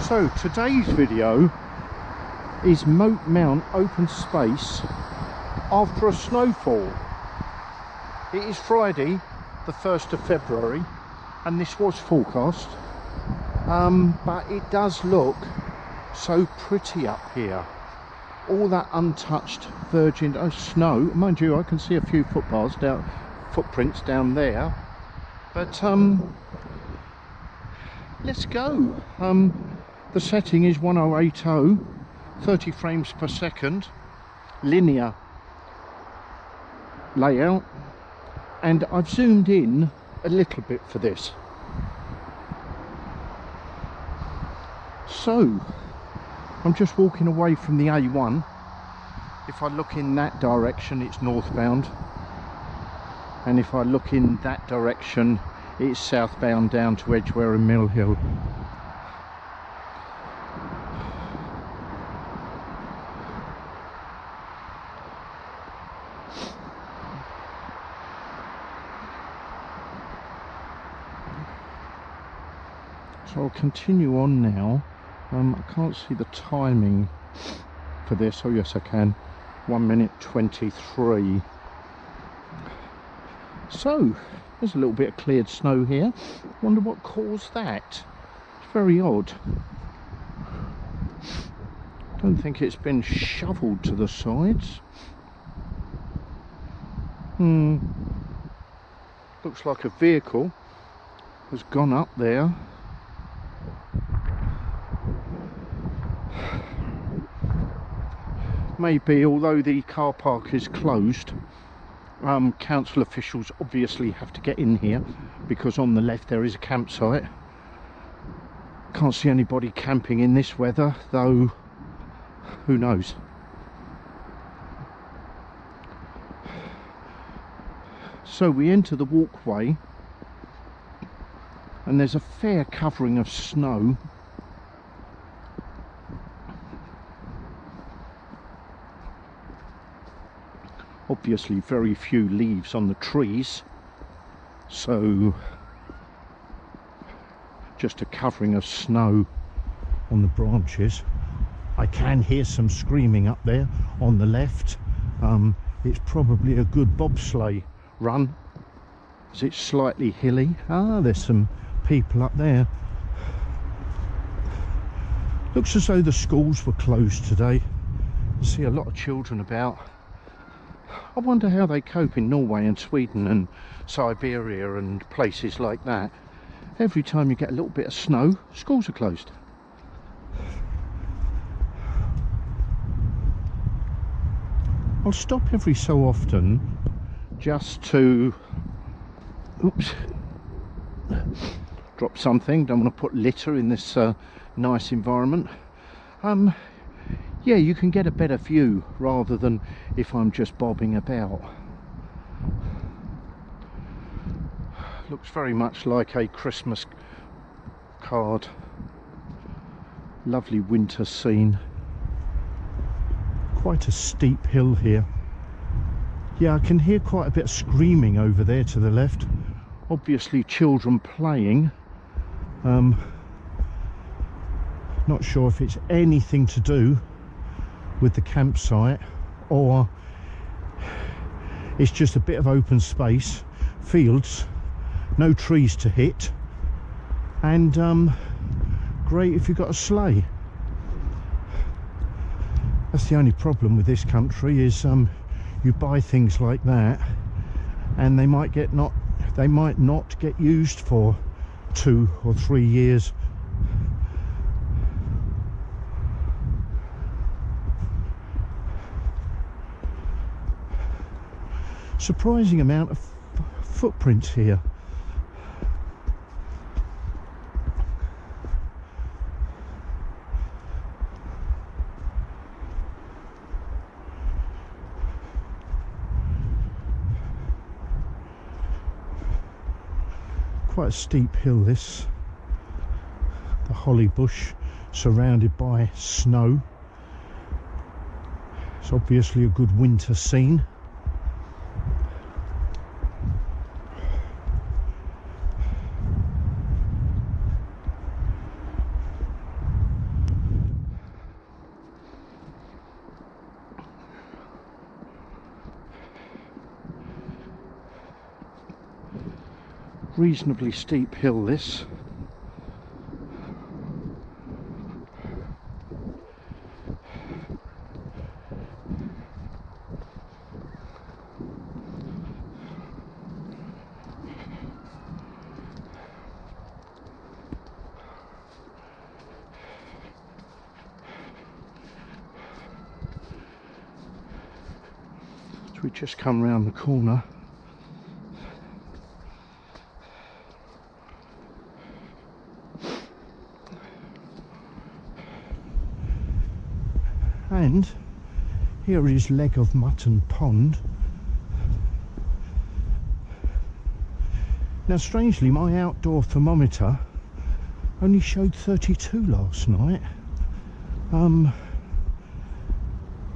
So today's video is Moat Mount Open Space after a snowfall. It is Friday the 1st of February and this was forecast, but it does look so pretty up here. All that untouched virgin snow. Mind you, I can see a few footprints down there, but let's go. The setting is 1080, 30 frames per second, linear layout, and I've zoomed in a little bit for this. So I'm just walking away from the A1. If I look in that direction, it's northbound, and if I look in that direction, it's southbound down to Edgware and Mill Hill. So I'll continue on now. I can't see the timing for this. Oh yes, I can. 1:23. So there's a little bit of cleared snow here. Wonder what caused that. It's very odd. Don't think it's been shoveled to the sides. Looks like a vehicle has gone up there. Maybe, although the car park is closed, council officials obviously have to get in here because on the left there is a campsite. Can't see anybody camping in this weather, though who knows. So we enter the walkway and there's a fair covering of snow. Obviously very few leaves on the trees, so just a covering of snow on the branches. I can hear some screaming up there on the left. It's probably a good bobsleigh run as it's slightly hilly. There's some people up there. Looks as though the schools were closed today. I see a lot of children about. I wonder how they cope in Norway and Sweden and Siberia and places like that. Every time you get a little bit of snow, schools are closed. I'll stop every so often just to drop something. Don't want to put litter in this nice environment. Yeah, you can get a better view rather than if I'm just bobbing about. Looks very much like a Christmas card. Lovely winter scene. Quite a steep hill here. Yeah, I can hear quite a bit of screaming over there to the left. Obviously children playing. Not sure if it's anything to do with the campsite or it's just a bit of open space, fields, no trees to hit, and great if you've got a sleigh. That's the only problem with this country is you buy things like that and they might not get used for 2 or 3 years. Surprising amount of footprints here. Quite a steep hill this. The holly bush surrounded by snow. It's obviously a good winter scene. Reasonably steep hill this. So we just come round the corner. And here is Leg of Mutton Pond. Now strangely my outdoor thermometer only showed 32 last night.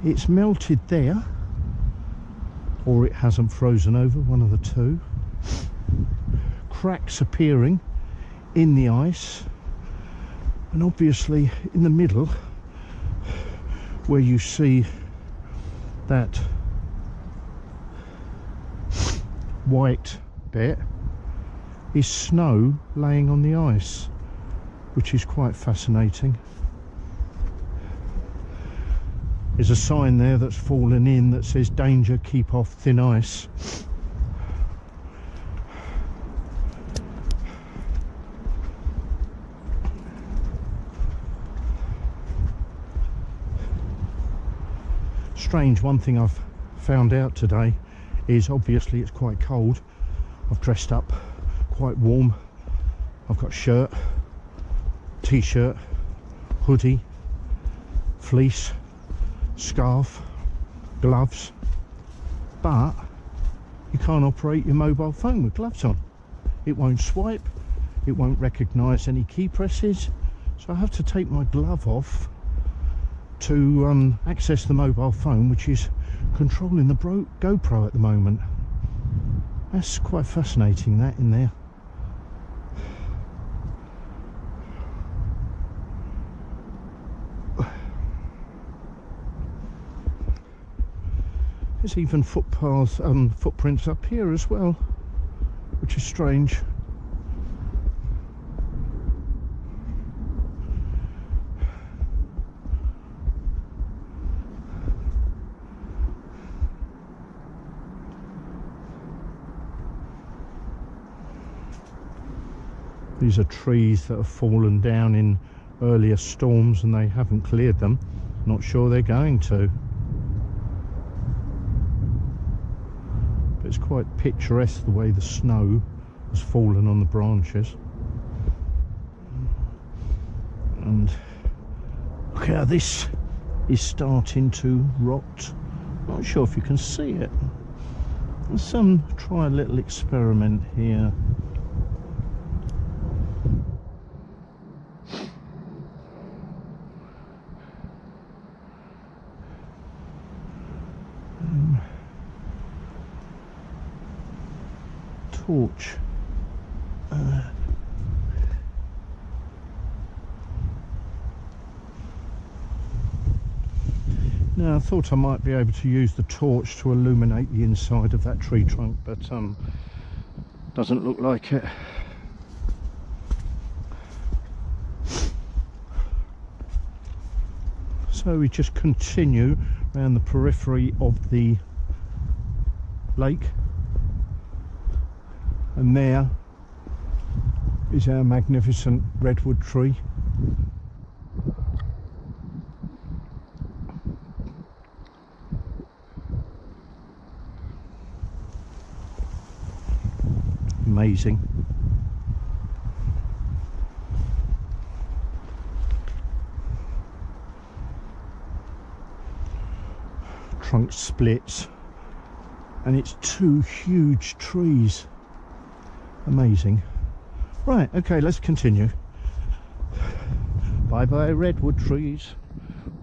It's melted there, or it hasn't frozen over, one of the two. Cracks appearing in the ice, and obviously in the middle where you see that white bit is snow laying on the ice, which is quite fascinating. There's a sign there that's fallen in that says danger, keep off thin ice. Strange, one thing I've found out today is obviously it's quite cold. I've dressed up quite warm. I've got shirt, t-shirt, hoodie, fleece, scarf, gloves, but you can't operate your mobile phone with gloves on. It won't swipe, it won't recognise any key presses, so I have to take my glove off to access the mobile phone, which is controlling the GoPro at the moment. That's quite fascinating, that in there. There's even footpaths, footprints up here as well, which is strange. These are trees that have fallen down in earlier storms and they haven't cleared them. Not sure they're going to. But it's quite picturesque the way the snow has fallen on the branches. And look how this is starting to rot. Not sure if you can see it. Let's try a little experiment here. Torch. Now I thought I might be able to use the torch to illuminate the inside of that tree trunk, but doesn't look like it. So we just continue around the periphery of the lake, and there is our magnificent redwood tree. Amazing. Trunk splits and it's two huge trees. Amazing. Right, okay, let's continue. Bye bye redwood trees.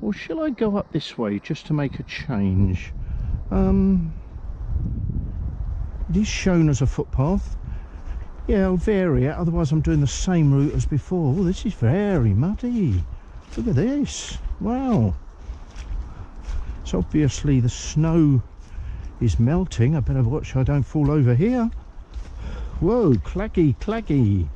Or shall I go up this way just to make a change? It is shown as a footpath. Yeah, I'll vary it, otherwise I'm doing the same route as before. Oh, this is very muddy. Look at this. Wow. So obviously the snow is melting. I better watch I don't fall over here. Whoa, claggy, claggy.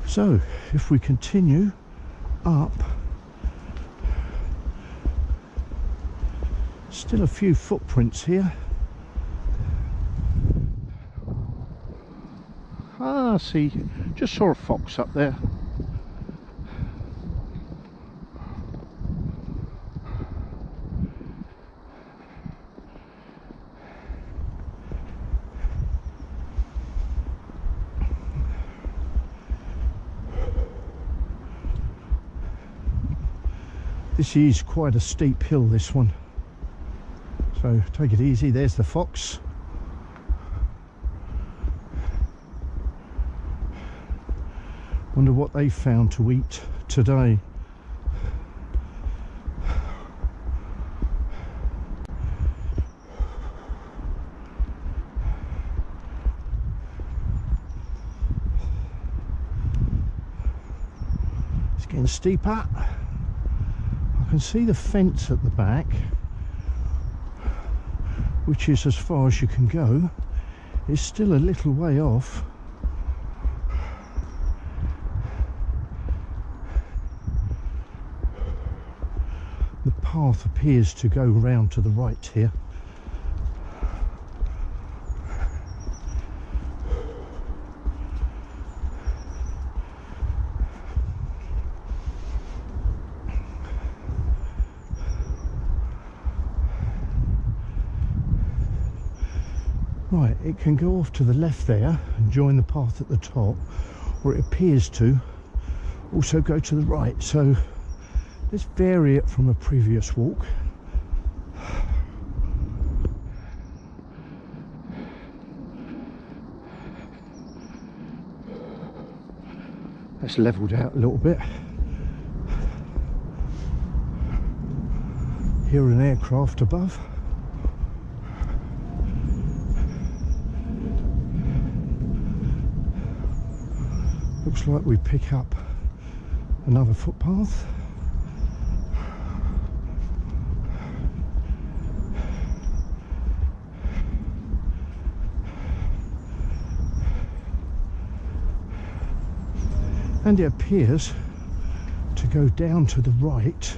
So, if we continue up, still a few footprints here. Ah, see, just saw a fox up there. This is quite a steep hill, this one, so take it easy. There's the fox. Wonder what they found to eat today. It's getting steeper. I can see the fence at the back, which is as far as you can go. It's still a little way off. The path appears to go round to the right here. Right, it can go off to the left there and join the path at the top, or it appears to also go to the right. So let's vary it from a previous walk. That's levelled out a little bit. Hear an aircraft above. Looks like we pick up another footpath. And it appears to go down to the right.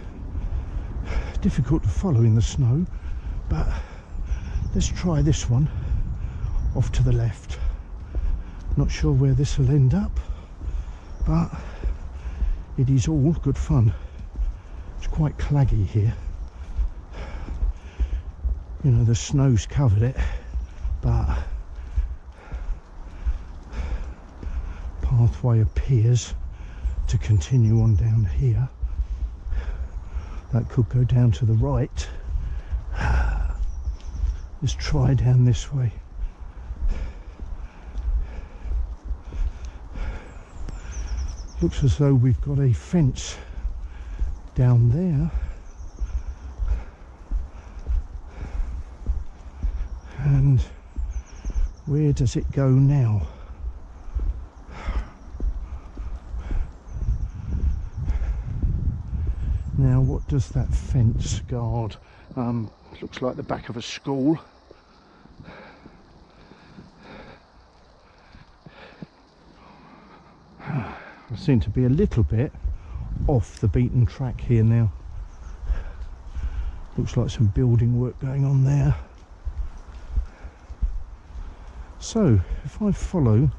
Difficult to follow in the snow, but let's try this one off to the left. Not sure where this will end up, but it is all good fun. It's quite claggy here. You know, the snow's covered it, but pathway appears to continue on down here. That could go down to the right. Let's try down this way. Looks as though we've got a fence down there. And where does it go now? Now, what does that fence guard? Looks like the back of a school. I seem to be a little bit off the beaten track here now. Looks like some building work going on there. So if I follow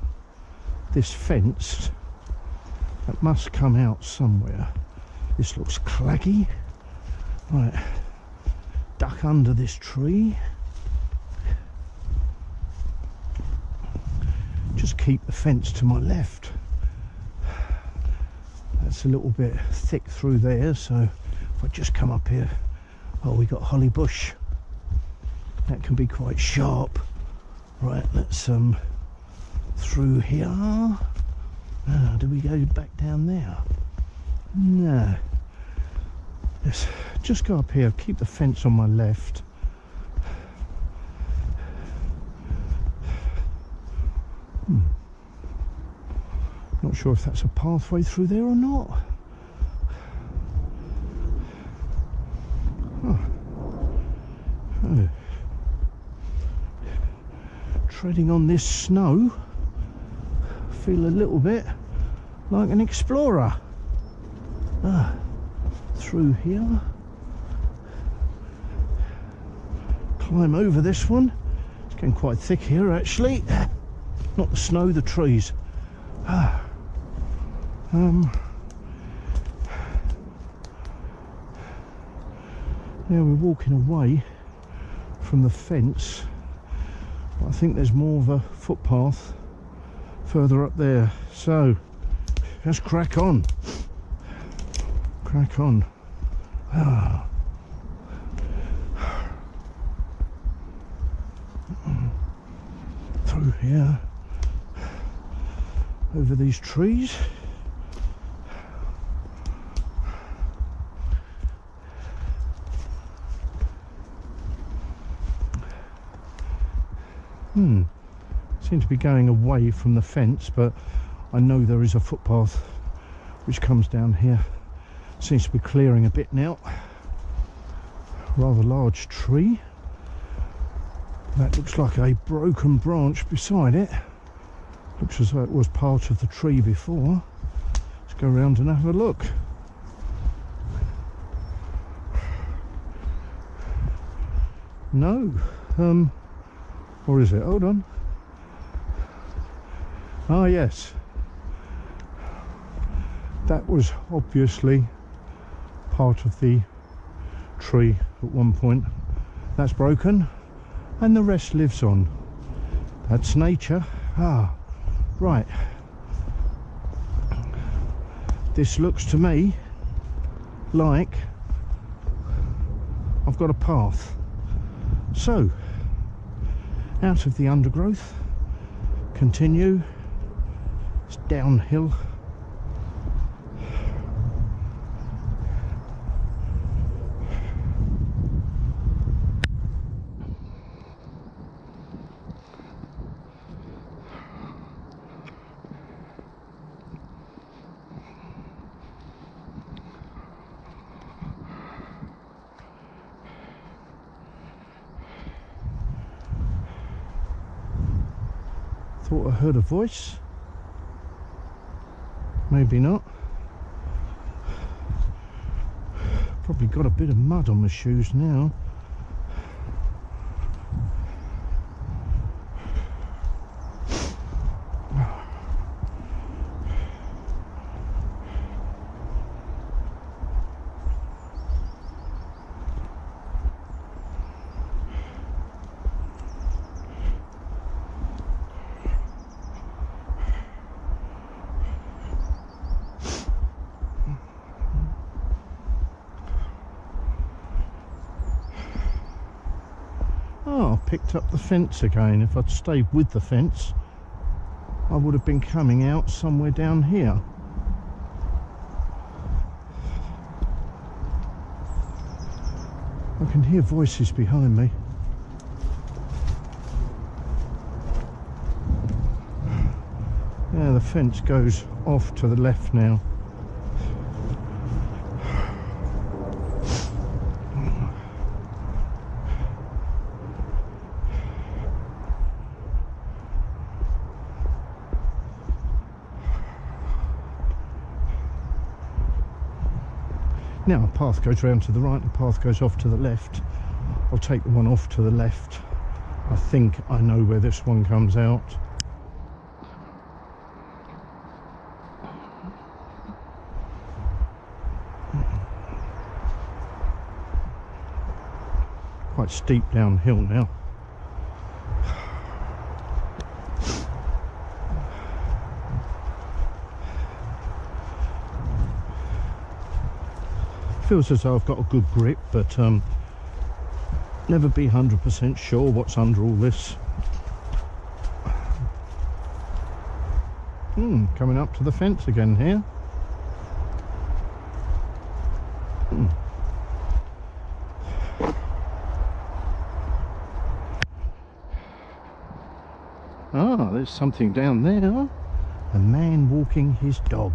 this fence, that must come out somewhere. This looks claggy. Right, duck under this tree. Just keep the fence to my left. That's a little bit thick through there, so if I just come up here, oh, we got holly bush. That can be quite sharp. Right, let's through here. Do we go back down there? No. Let's just go up here, keep the fence on my left. Not sure if that's a pathway through there or not. treading on this snow, feel a little bit like an explorer. Through here, climb over this one. It's getting quite thick here actually. Not the snow, the trees. Yeah, we're walking away from the fence, but I think there's more of a footpath further up there, so let's crack on. Crack on. Through here, over these trees. Seem to be going away from the fence, but I know there is a footpath which comes down here. Seems to be clearing a bit now. Rather large tree. That looks like a broken branch beside it. Looks as though it was part of the tree before. Let's go around and have a look. No. Or is it? Hold on. Ah, yes. That was obviously part of the tree at one point. That's broken, and the rest lives on. That's nature. Ah, right. This looks to me like I've got a path. So, out of the undergrowth, continue, it's downhill. Thought I heard a voice. Maybe not. Probably got a bit of mud on my shoes now. Oh, I picked up the fence again. If I'd stayed with the fence, I would have been coming out somewhere down here. I can hear voices behind me. Yeah, the fence goes off to the left now. Now a path goes round to the right, the path goes off to the left. I'll take the one off to the left. I think I know where this one comes out. Quite steep downhill now. Feels as though I've got a good grip, but never be 100% sure what's under all this. Coming up to the fence again here. Ah, there's something down there. A man walking his dog.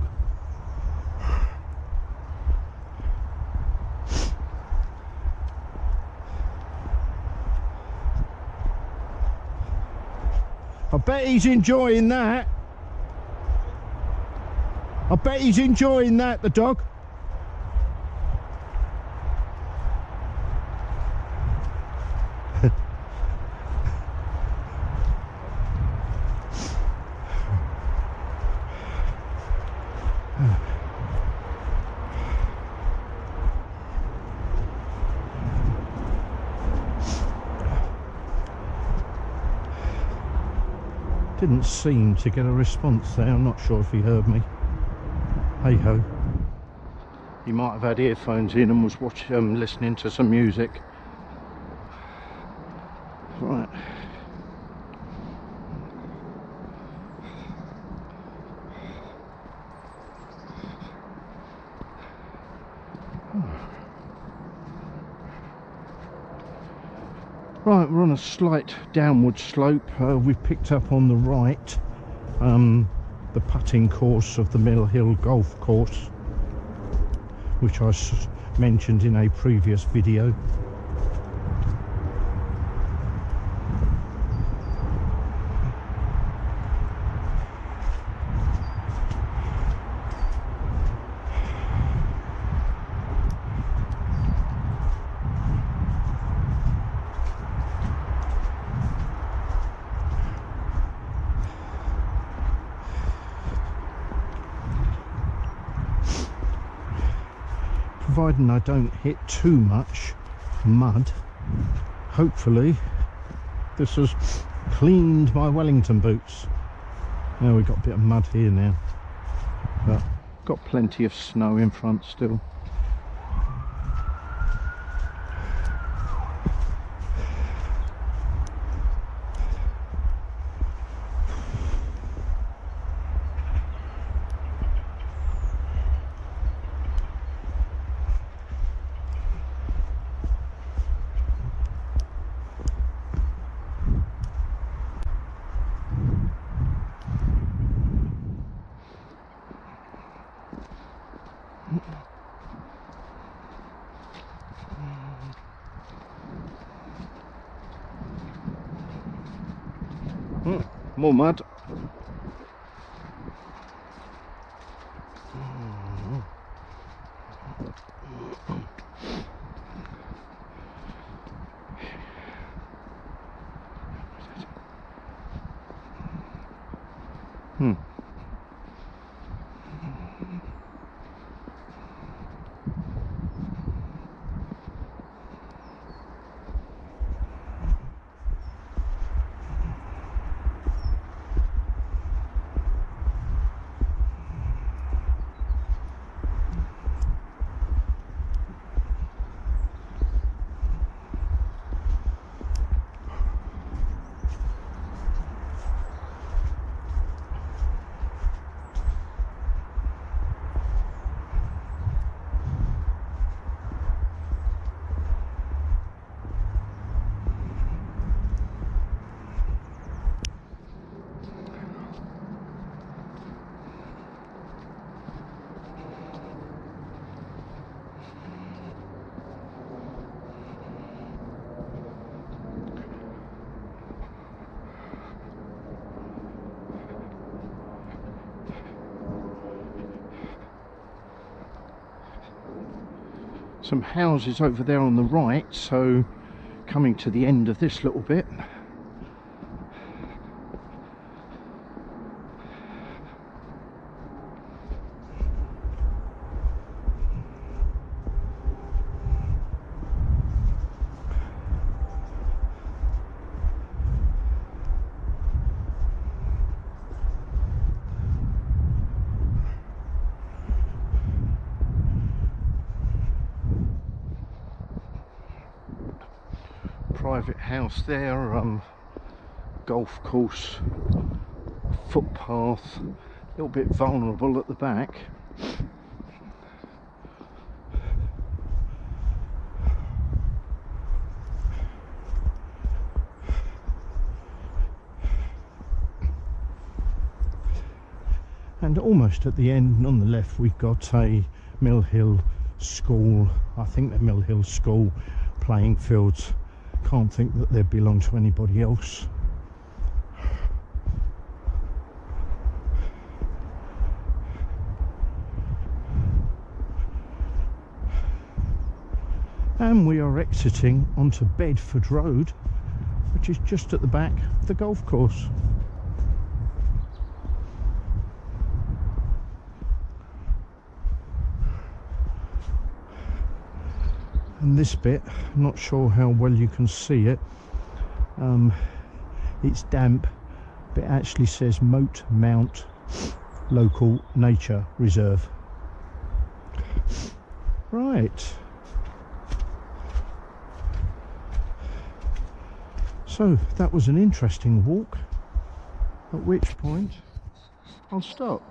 I bet he's enjoying that. I bet he's enjoying that, the dog. Didn't seem to get a response there. I'm not sure if he heard me. Hey ho. He might have had earphones in and was listening to some music. Right. Right, we're on a slight downward slope. We've picked up on the right the putting course of the Mill Hill Golf Course, which I mentioned in a previous video. Providing I don't hit too much mud, hopefully this has cleaned my Wellington boots. Now we've got a bit of mud here now, but got plenty of snow in front still. More mud. Some houses over there on the right, so coming to the end of this little bit. Private house there, golf course, footpath, a little bit vulnerable at the back. And almost at the end on the left we've got a Mill Hill school, I think the Mill Hill school playing fields. Can't think that they belong to anybody else. And we are exiting onto Bedford Road, which is just at the back of the golf course. And this bit, not sure how well you can see it, it's damp, but it actually says Moat Mount Local Nature Reserve. Right, so that was an interesting walk, at which point I'll stop.